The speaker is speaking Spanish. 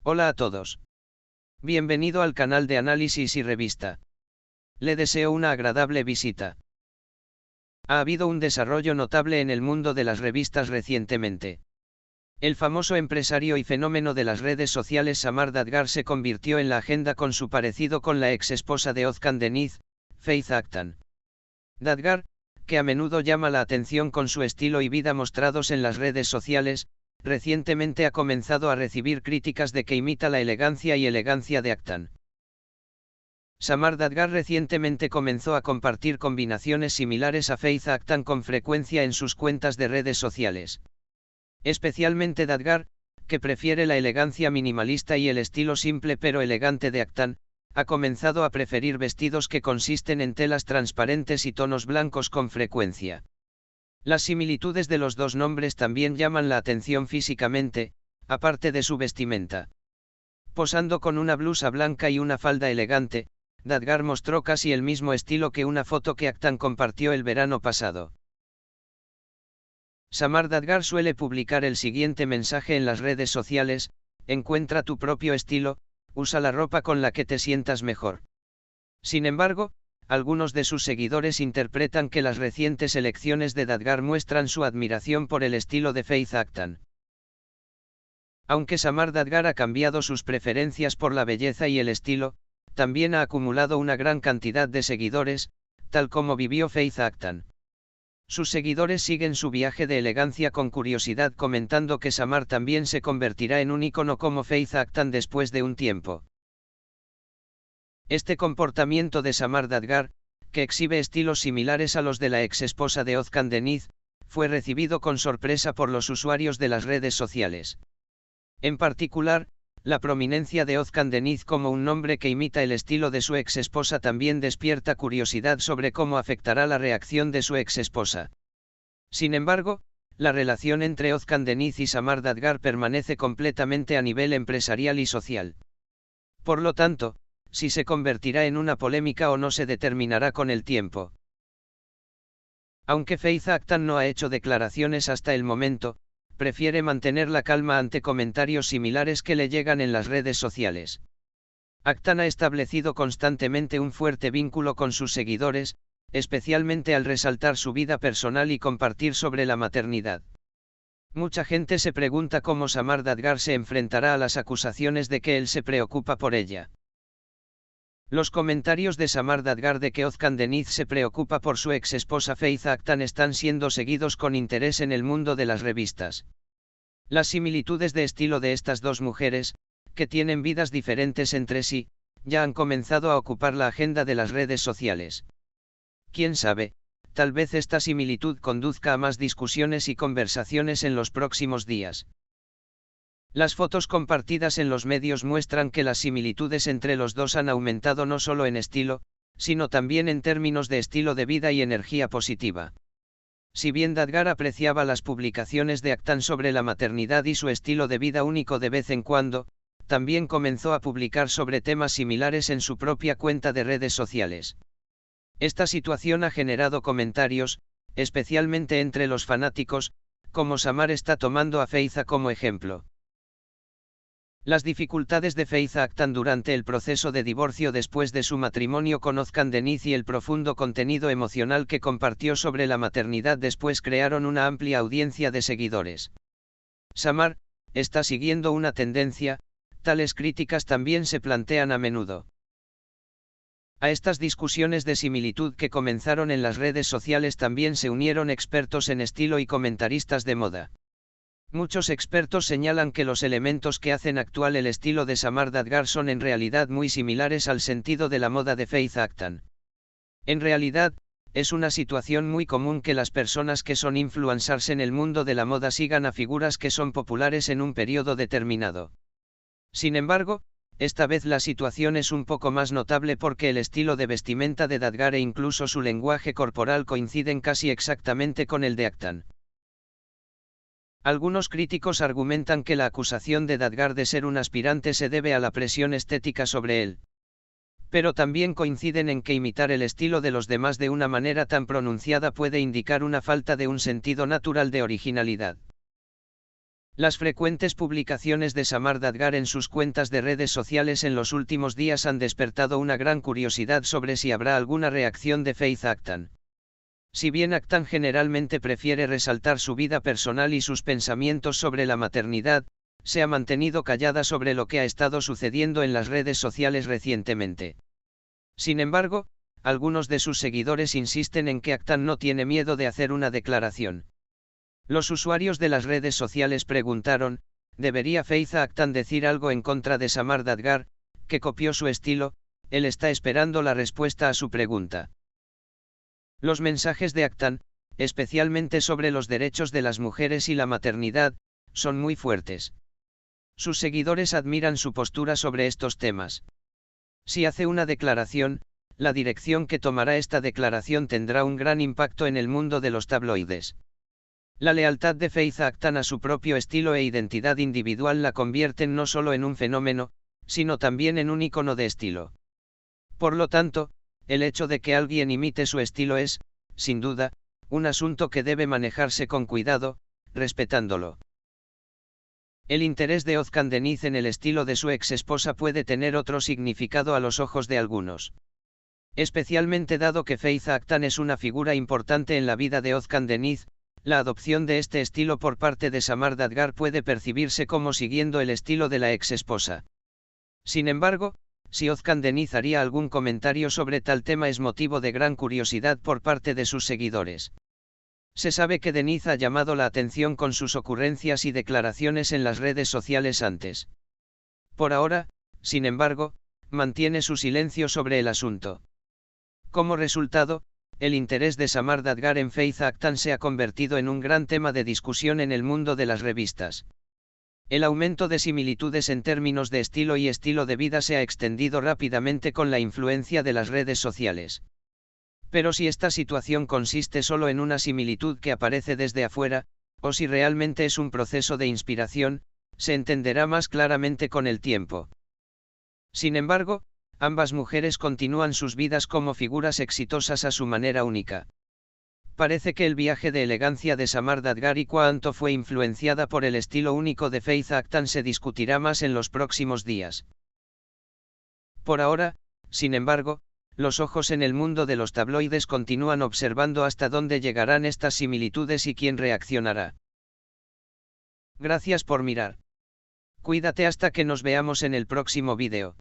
Hola a todos. Bienvenido al canal de Análisis y Revista. Le deseo una agradable visita. Ha habido un desarrollo notable en el mundo de las revistas recientemente. El famoso empresario y fenómeno de las redes sociales Samar Dadgar se convirtió en la agenda con su parecido con la ex esposa de Özkan Deniz, Faith Aktan. Dadgar, que a menudo llama la atención con su estilo y vida mostrados en las redes sociales, recientemente ha comenzado a recibir críticas de que imita la elegancia y elegancia de Aktan. Samar Dadgar recientemente comenzó a compartir combinaciones similares a Faith Aktan con frecuencia en sus cuentas de redes sociales. Especialmente Dadgar, que prefiere la elegancia minimalista y el estilo simple pero elegante de Aktan, ha comenzado a preferir vestidos que consisten en telas transparentes y tonos blancos con frecuencia. Las similitudes de los dos nombres también llaman la atención físicamente, aparte de su vestimenta. Posando con una blusa blanca y una falda elegante, Dadgar mostró casi el mismo estilo que una foto que Aktan compartió el verano pasado. Samar Dadgar suele publicar el siguiente mensaje en las redes sociales: encuentra tu propio estilo, usa la ropa con la que te sientas mejor. Sin embargo, algunos de sus seguidores interpretan que las recientes elecciones de Dadgar muestran su admiración por el estilo de Faith Aktan. Aunque Samar Dadgar ha cambiado sus preferencias por la belleza y el estilo, también ha acumulado una gran cantidad de seguidores, tal como vivió Faith Aktan. Sus seguidores siguen su viaje de elegancia con curiosidad, comentando que Samar también se convertirá en un ícono como Faith Aktan después de un tiempo. Este comportamiento de Samar Dadgar, que exhibe estilos similares a los de la ex esposa de Özkan Deniz, fue recibido con sorpresa por los usuarios de las redes sociales. En particular, la prominencia de Özkan Deniz como un nombre que imita el estilo de su ex esposa también despierta curiosidad sobre cómo afectará la reacción de su ex esposa. Sin embargo, la relación entre Özkan Deniz y Samar Dadgar permanece completamente a nivel empresarial y social. Por lo tanto, si se convertirá en una polémica o no se determinará con el tiempo. Aunque Faith Aktan no ha hecho declaraciones hasta el momento, prefiere mantener la calma ante comentarios similares que le llegan en las redes sociales. Aktan ha establecido constantemente un fuerte vínculo con sus seguidores, especialmente al resaltar su vida personal y compartir sobre la maternidad. Mucha gente se pregunta cómo Samar Dadgar se enfrentará a las acusaciones de que él se preocupa por ella. Los comentarios de Samar Dadgar de que Özkan Deniz se preocupa por su ex esposa Faith Aktan están siendo seguidos con interés en el mundo de las revistas. Las similitudes de estilo de estas dos mujeres, que tienen vidas diferentes entre sí, ya han comenzado a ocupar la agenda de las redes sociales. Quién sabe, tal vez esta similitud conduzca a más discusiones y conversaciones en los próximos días. Las fotos compartidas en los medios muestran que las similitudes entre los dos han aumentado no solo en estilo, sino también en términos de estilo de vida y energía positiva. Si bien Dadgar apreciaba las publicaciones de Aktan sobre la maternidad y su estilo de vida único de vez en cuando, también comenzó a publicar sobre temas similares en su propia cuenta de redes sociales. Esta situación ha generado comentarios, especialmente entre los fanáticos, como Samar está tomando a Faith como ejemplo. Las dificultades de Faith Aktan durante el proceso de divorcio después de su matrimonio con Özkan Deniz y el profundo contenido emocional que compartió sobre la maternidad después crearon una amplia audiencia de seguidores. Samar está siguiendo una tendencia, tales críticas también se plantean a menudo. A estas discusiones de similitud que comenzaron en las redes sociales también se unieron expertos en estilo y comentaristas de moda. Muchos expertos señalan que los elementos que hacen actual el estilo de Samar Dadgar son en realidad muy similares al sentido de la moda de Faith Aktan. En realidad, es una situación muy común que las personas que son influencers en el mundo de la moda sigan a figuras que son populares en un periodo determinado. Sin embargo, esta vez la situación es un poco más notable porque el estilo de vestimenta de Dadgar e incluso su lenguaje corporal coinciden casi exactamente con el de Aktan. Algunos críticos argumentan que la acusación de Dadgar de ser un aspirante se debe a la presión estética sobre él. Pero también coinciden en que imitar el estilo de los demás de una manera tan pronunciada puede indicar una falta de un sentido natural de originalidad. Las frecuentes publicaciones de Samar Dadgar en sus cuentas de redes sociales en los últimos días han despertado una gran curiosidad sobre si habrá alguna reacción de Faith Aktan. Si bien Aktan generalmente prefiere resaltar su vida personal y sus pensamientos sobre la maternidad, se ha mantenido callada sobre lo que ha estado sucediendo en las redes sociales recientemente. Sin embargo, algunos de sus seguidores insisten en que Aktan no tiene miedo de hacer una declaración. Los usuarios de las redes sociales preguntaron, ¿debería Faith Aktan decir algo en contra de Samar Dadgar, que copió su estilo? Él está esperando la respuesta a su pregunta. Los mensajes de Aktan, especialmente sobre los derechos de las mujeres y la maternidad, son muy fuertes. Sus seguidores admiran su postura sobre estos temas. Si hace una declaración, la dirección que tomará esta declaración tendrá un gran impacto en el mundo de los tabloides. La lealtad de Faith Aktan a su propio estilo e identidad individual la convierten no solo en un fenómeno, sino también en un icono de estilo. Por lo tanto, el hecho de que alguien imite su estilo es, sin duda, un asunto que debe manejarse con cuidado, respetándolo. El interés de Özkan Deniz en el estilo de su ex esposa puede tener otro significado a los ojos de algunos. Especialmente dado que Faith Aktan es una figura importante en la vida de Özkan Deniz, la adopción de este estilo por parte de Samar Dadgar puede percibirse como siguiendo el estilo de la ex esposa. Sin embargo, si Özkan Deniz haría algún comentario sobre tal tema es motivo de gran curiosidad por parte de sus seguidores. Se sabe que Deniz ha llamado la atención con sus ocurrencias y declaraciones en las redes sociales antes. Por ahora, sin embargo, mantiene su silencio sobre el asunto. Como resultado, el interés de Samar Dadgar en Faith Aktan se ha convertido en un gran tema de discusión en el mundo de las revistas. El aumento de similitudes en términos de estilo y estilo de vida se ha extendido rápidamente con la influencia de las redes sociales. Pero si esta situación consiste solo en una similitud que aparece desde afuera, o si realmente es un proceso de inspiración, se entenderá más claramente con el tiempo. Sin embargo, ambas mujeres continúan sus vidas como figuras exitosas a su manera única. Parece que el viaje de elegancia de Samar Dadgar y cuánto fue influenciada por el estilo único de Faith Aktan se discutirá más en los próximos días. Por ahora, sin embargo, los ojos en el mundo de los tabloides continúan observando hasta dónde llegarán estas similitudes y quién reaccionará. Gracias por mirar. Cuídate hasta que nos veamos en el próximo vídeo.